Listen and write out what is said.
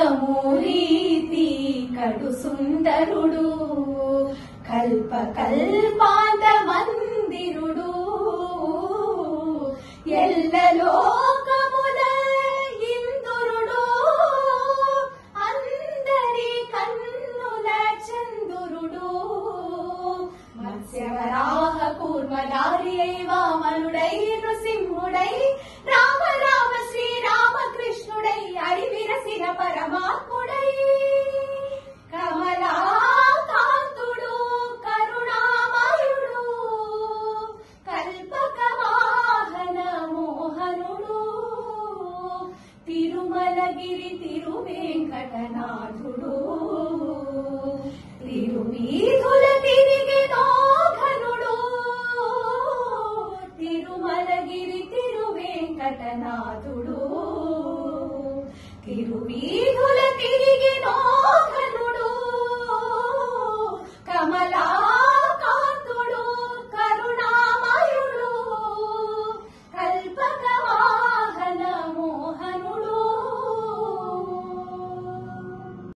కల్పకమూరీతి కడు సుందరుడు కల్ప కల్పాంత మందిరుడు ఎల్లలోకముల ఇందురుడు అందరి కన్నుల చందురుడు మత్స్యవరాహ కూర్మధారి వామనుడై నృసింహుడై రామ రామ శ్రీరామకృష్ణుడై అడివిరసిన పరమాత్ముడై కమలాకాంతుడు కరుణామయుడు కల్పక వాహన మోహనుడు తిరుమలగిరి తిరువేంకటనాథుడు తిరువీధుల తిరిగెనో ఘనుడు తిరుమలగిరి తిరువేంకటనాథుడు తిరువీధుల